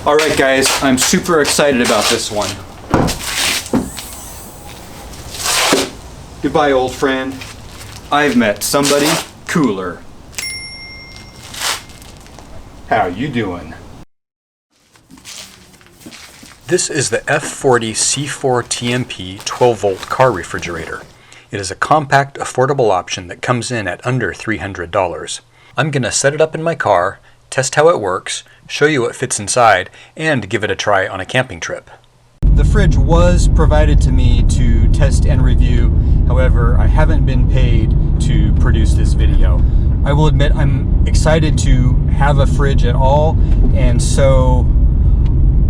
All right, guys, I'm super excited about this one. Goodbye, old friend. I've met somebody cooler. How you doing? This is the F40 C4 TMP 12-volt car refrigerator. It is a compact, affordable option that comes in at under $300. I'm going to set it up in my car, test how it works, show you what fits inside, and give it a try on a camping trip. The fridge was provided to me to test and review. However, I haven't been paid to produce this video. I will admit I'm excited to have a fridge at all, and so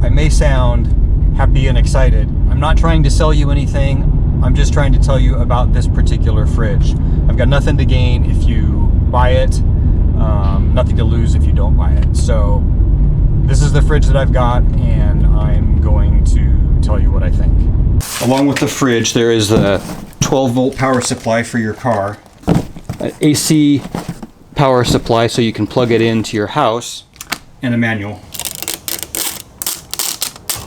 I may sound happy and excited. I'm not trying to sell you anything. I'm just trying to tell you about this particular fridge. I've got nothing to gain if you buy it, nothing to lose if you don't buy it. So this is the fridge that I've got, and I'm going to tell you what I think. Along with the fridge, there is the 12-volt power supply for your car, an AC power supply so you can plug it into your house, and a manual.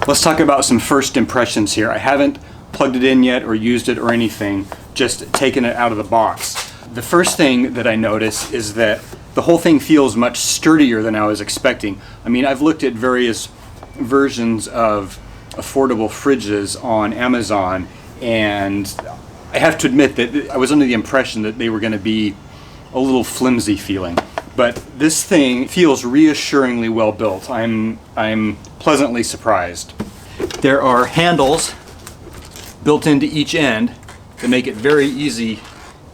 Let's talk about some first impressions here. I haven't plugged it in yet or used it or anything, just taken it out of the box. The first thing that I notice is that the whole thing feels much sturdier than I was expecting. I mean, I've looked at various versions of affordable fridges on Amazon, and I have to admit that I was under the impression that they were going to be a little flimsy feeling. But this thing feels reassuringly well built. I'm pleasantly surprised. There are handles built into each end that make it very easy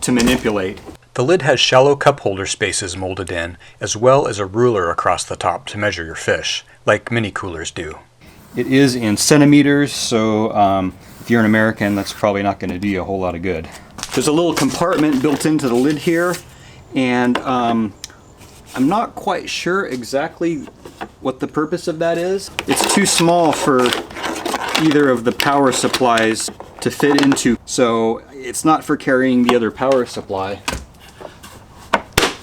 to manipulate. The lid has shallow cup holder spaces molded in, as well as a ruler across the top to measure your fish, like mini coolers do. It is in centimeters, so if you're an American, that's probably not going to do you a whole lot of good. There's a little compartment built into the lid here, and I'm not quite sure exactly what the purpose of that is. It's too small for either of the power supplies to fit into, so it's not for carrying the other power supply.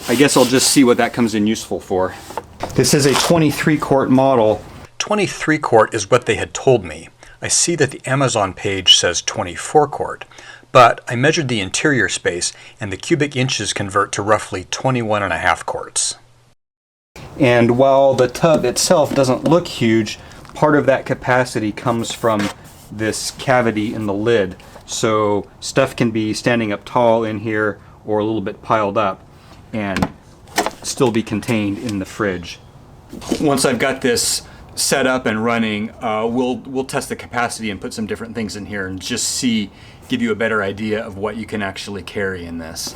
I guess I'll just see what that comes in useful for. This is a 23-quart model. 23-quart is what they had told me. I see that the Amazon page says 24-quart, but I measured the interior space and the cubic inches convert to roughly 21.5 quarts. And while the tub itself doesn't look huge, part of that capacity comes from this cavity in the lid. So stuff can be standing up tall in here or a little bit piled up and still be contained in the fridge. Once I've got this set up and running, we'll test the capacity and put some different things in here and just give you a better idea of what you can actually carry in this.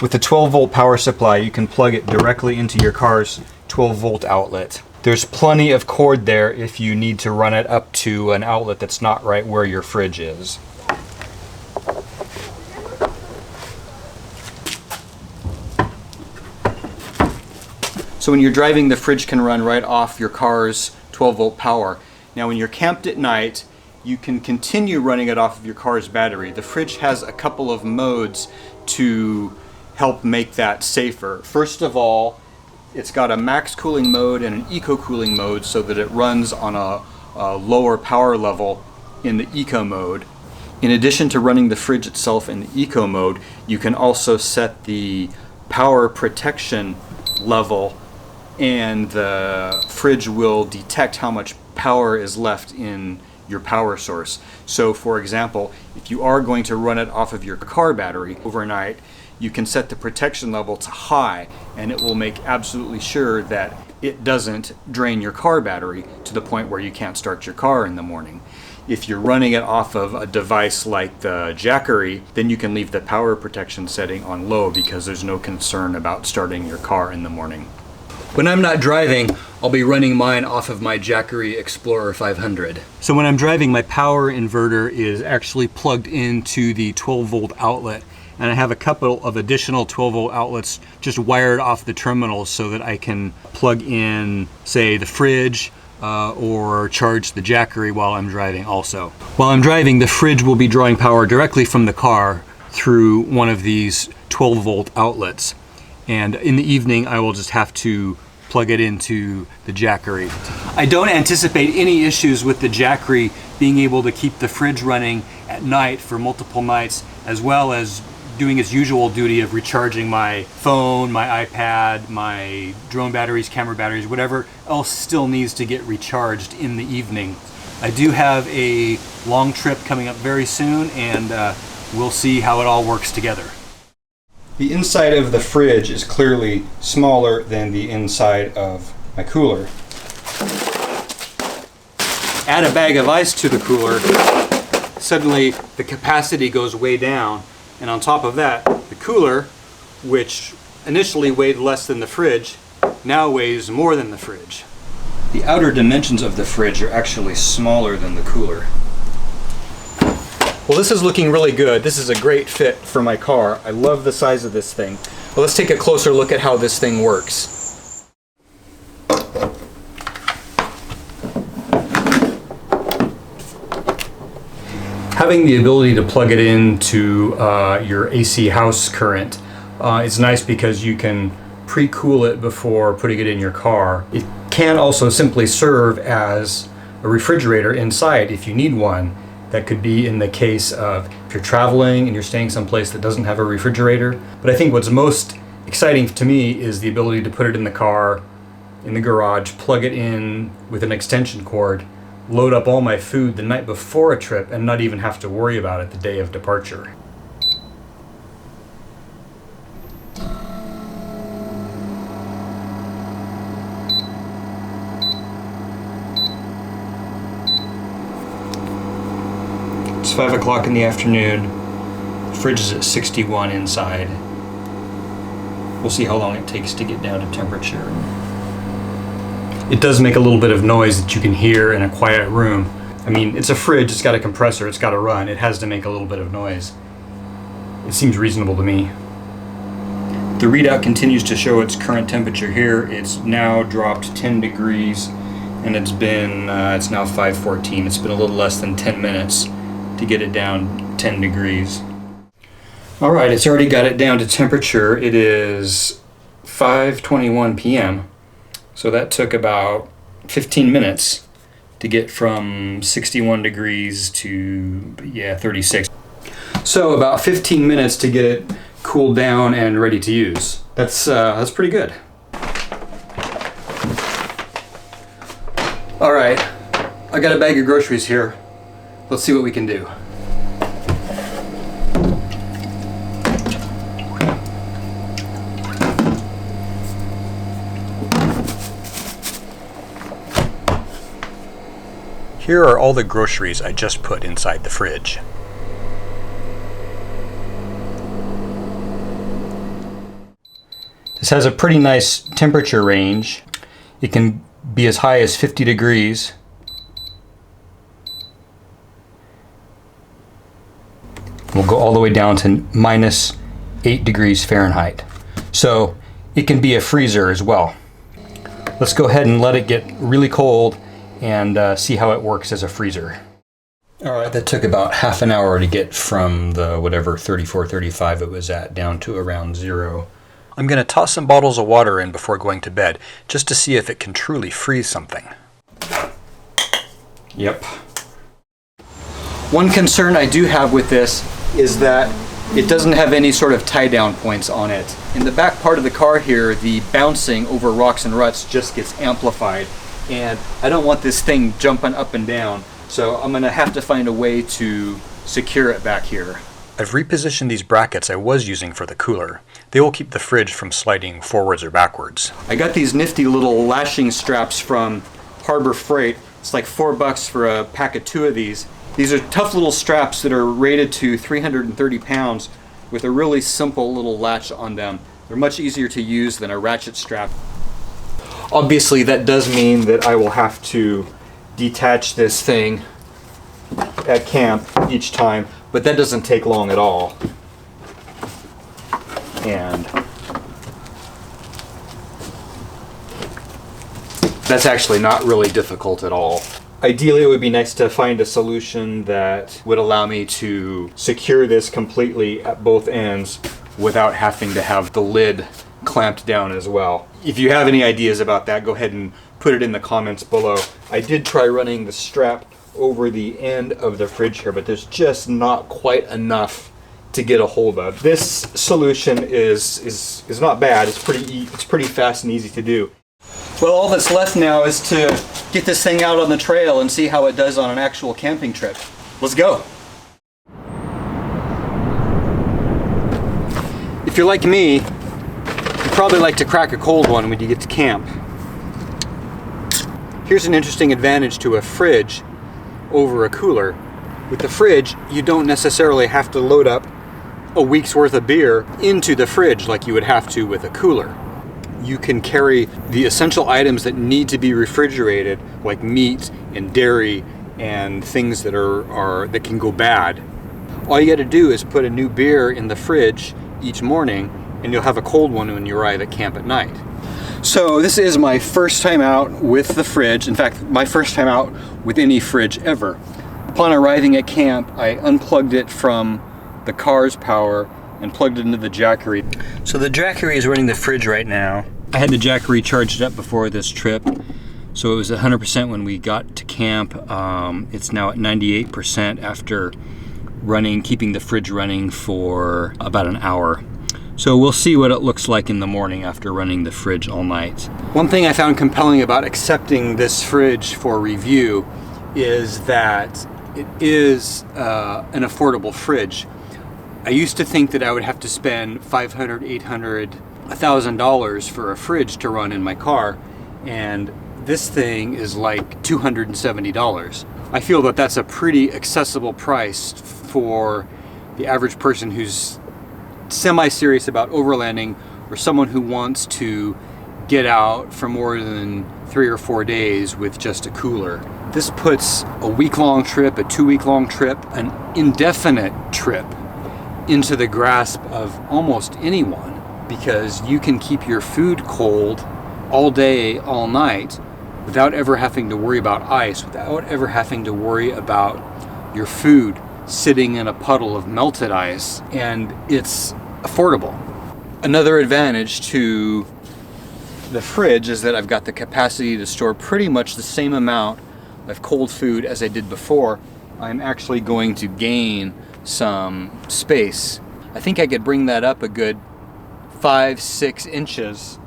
With the 12-volt power supply, you can plug it directly into your car's 12-volt outlet. There's plenty of cord there if you need to run it up to an outlet that's not right where your fridge is. So when you're driving, the fridge can run right off your car's 12-volt power. Now when you're camped at night, you can continue running it off of your car's battery. The fridge has a couple of modes to help make that safer. First of all, it's got a max cooling mode and an eco cooling mode so that it runs on a lower power level in the eco mode. In addition to running the fridge itself in the eco mode, you can also set the power protection level, and the fridge will detect how much power is left in your power source. So for example, if you are going to run it off of your car battery overnight, you can set the protection level to high, and it will make absolutely sure that it doesn't drain your car battery to the point where you can't start your car in the morning. If you're running it off of a device like the Jackery, then you can leave the power protection setting on low because there's no concern about starting your car in the morning. When I'm not driving, I'll be running mine off of my Jackery Explorer 500. So when I'm driving, my power inverter is actually plugged into the 12-volt outlet, and I have a couple of additional 12-volt outlets just wired off the terminals so that I can plug in, say, the fridge or charge the Jackery while I'm driving also. While I'm driving, the fridge will be drawing power directly from the car through one of these 12-volt outlets. and in the evening I will just have to plug it into the Jackery. I don't anticipate any issues with the Jackery being able to keep the fridge running at night for multiple nights, as well as doing its usual duty of recharging my phone, my iPad, my drone batteries, camera batteries, whatever else still needs to get recharged in the evening. I do have a long trip coming up very soon, and we'll see how it all works together. The inside of the fridge is clearly smaller than the inside of my cooler. Add a bag of ice to the cooler, suddenly the capacity goes way down, and on top of that, the cooler, which initially weighed less than the fridge, now weighs more than the fridge. The outer dimensions of the fridge are actually smaller than the cooler. Well, this is looking really good. This is a great fit for my car. I love the size of this thing. Well, let's take a closer look at how this thing works. Having the ability to plug it into your AC house current is nice because you can pre-cool it before putting it in your car. It can also simply serve as a refrigerator inside if you need one. That could be in the case of if you're traveling and you're staying someplace that doesn't have a refrigerator. But I think what's most exciting to me is the ability to put it in the car, in the garage, plug it in with an extension cord, load up all my food the night before a trip, and not even have to worry about it the day of departure. It's 5 o'clock in the afternoon. The fridge is at 61 inside. We'll see how long it takes to get down to temperature. It does make a little bit of noise that you can hear in a quiet room. I mean, it's a fridge, it's got a compressor, it's got to run. It has to make a little bit of noise. It seems reasonable to me. The readout continues to show its current temperature here. It's now dropped 10 degrees, and it's now 5:14. It's been a little less than 10 minutes to get it down 10 degrees. All right, it's already got it down to temperature. It is 5:21 p.m. So that took about 15 minutes to get from 61 degrees to 36. So about 15 minutes to get it cooled down and ready to use. That's pretty good. All right, I got a bag of groceries here. Let's see what we can do. Here are all the groceries I just put inside the fridge. This has a pretty nice temperature range. It can be as high as 50 degrees. We'll go all the way down to minus 8 degrees Fahrenheit. So it can be a freezer as well. Let's go ahead and let it get really cold and see how it works as a freezer. All right, that took about half an hour to get from the whatever 34, 35 it was at down to around 0. I'm going to toss some bottles of water in before going to bed, just to see if it can truly freeze something. Yep. One concern I do have with this is that it doesn't have any sort of tie-down points on it. In the back part of the car here, the bouncing over rocks and ruts just gets amplified, and I don't want this thing jumping up and down, so I'm going to have to find a way to secure it back here. I've repositioned these brackets I was using for the cooler. They will keep the fridge from sliding forwards or backwards. I got these nifty little lashing straps from Harbor Freight. It's like $4 for a pack of 2 of these. These are tough little straps that are rated to 330 pounds with a really simple little latch on them. They're much easier to use than a ratchet strap. Obviously that does mean that I will have to detach this thing at camp each time, but that doesn't take long at all. And that's actually not really difficult at all. Ideally, it would be nice to find a solution that would allow me to secure this completely at both ends without having to have the lid clamped down as well. If you have any ideas about that, go ahead and put it in the comments below. I did try running the strap over the end of the fridge here, but there's just not quite enough to get a hold of. This solution is not bad. It's pretty fast and easy to do. Well, all that's left now is to get this thing out on the trail and see how it does on an actual camping trip. Let's go. If you're like me, you probably like to crack a cold one when you get to camp. Here's an interesting advantage to a fridge over a cooler. With the fridge, you don't necessarily have to load up a week's worth of beer into the fridge like you would have to with a cooler. You can carry the essential items that need to be refrigerated, like meat and dairy and things that that can go bad. All you got to do is put a new beer in the fridge each morning, and you'll have a cold one when you arrive at camp at night. So this is my first time out with the fridge. In fact, my first time out with any fridge ever. Upon arriving at camp, I unplugged it from the car's power and plugged it into the Jackery. So the Jackery is running the fridge right now. I had the Jackery charged up before this trip, so it was 100% when we got to camp. It's now at 98% after keeping the fridge running for about an hour. So we'll see what it looks like in the morning after running the fridge all night. One thing I found compelling about accepting this fridge for review is that it is an affordable fridge. I used to think that I would have to spend $500, $800, $1,000 for a fridge to run in my car, and this thing is like $270. I feel that that's a pretty accessible price for the average person who's semi-serious about overlanding, or someone who wants to get out for more than 3 or 4 days with just a cooler. This puts a week-long trip, a 2-week-long trip, an indefinite trip into the grasp of almost anyone, because you can keep your food cold all day, all night, without ever having to worry about ice, without ever having to worry about your food sitting in a puddle of melted ice, and it's affordable. Another advantage to the fridge is that I've got the capacity to store pretty much the same amount of cold food as I did before. I'm actually going to gain some space. I think I could bring that up a good 5-6 inches,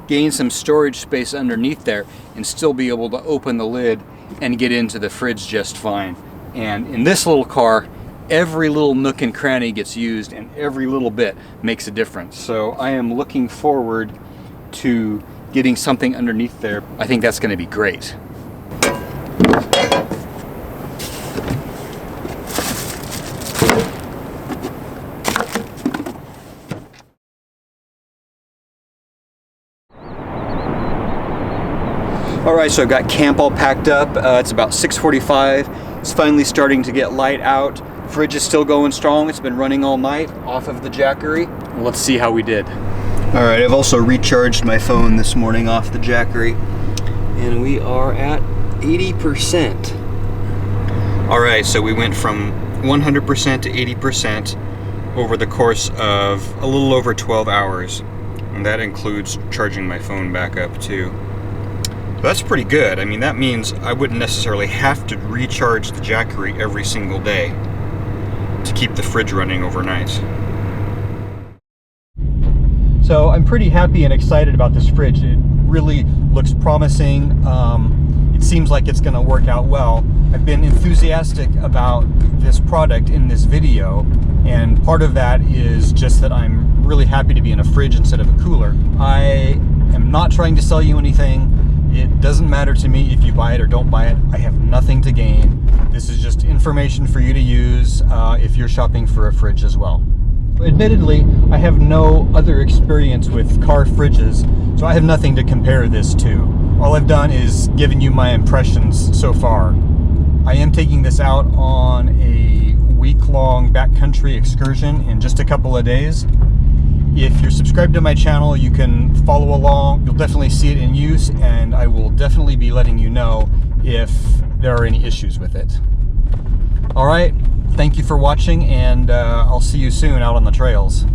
gain some storage space underneath there, and still be able to open the lid and get into the fridge just fine. And in this little car, every little nook and cranny gets used, and every little bit makes a difference. So I am looking forward to getting something underneath there. I think that's going to be great. All right, so I've got camp all packed up. It's about 6:45. It's finally starting to get light out. Fridge is still going strong. It's been running all night off of the Jackery. Let's see how we did. All right, I've also recharged my phone this morning off the Jackery, and we are at 80%. All right, so we went from 100% to 80% over the course of a little over 12 hours. And that includes charging my phone back up too. That's pretty good. I mean, that means I wouldn't necessarily have to recharge the Jackery every single day to keep the fridge running overnight. So I'm pretty happy and excited about this fridge. It really looks promising. It seems like it's going to work out well. I've been enthusiastic about this product in this video, and part of that is just that I'm really happy to be in a fridge instead of a cooler. I am not trying to sell you anything. It doesn't matter to me if you buy it or don't buy it. I have nothing to gain. This is just information for you to use if you're shopping for a fridge as well. Admittedly, I have no other experience with car fridges, so I have nothing to compare this to. All I've done is given you my impressions so far. I am taking this out on a week-long backcountry excursion in just a couple of days. If you're subscribed to my channel, you can follow along. You'll definitely see it in use, and I will definitely be letting you know if there are any issues with it. All right, thank you for watching, and I'll see you soon out on the trails.